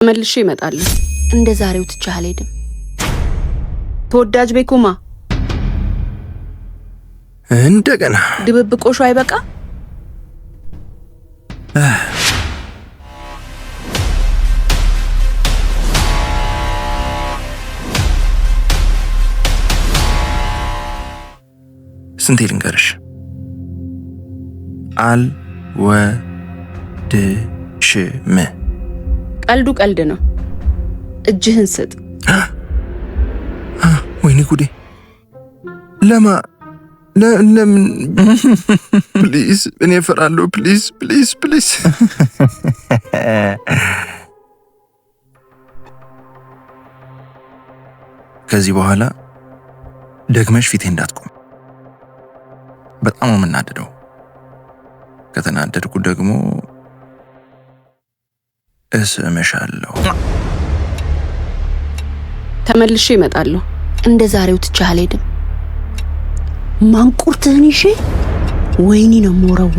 መልሼ እመጣለሁ። እንደ ዛሬው ትቻህ አልሄድም። ተወዳጅ ቤኩማ እንደገና ድብብቆሹ አይበቃ? ስንቴ ልንገርሽ? አልወድሽም። ቀልዱ ቀልድ ነው። እጅህን ስጥ። ወይኔ ጉዴ! ለምን? ፕሊዝ፣ እኔ እፈራለሁ። ፕሊዝ ፕሊዝ ፕሊዝ። ከዚህ በኋላ ደግመሽ ፊቴ እንዳትቆም። በጣም ነው የምናደደው። ከተናደድኩ ደግሞ እስምሻለሁ። ተመልሼ እመጣለሁ። እንደ ዛሬው ትቻህ አልሄድም። ማንቁርትህን ይዤ ወይኔ ነው የምወረው።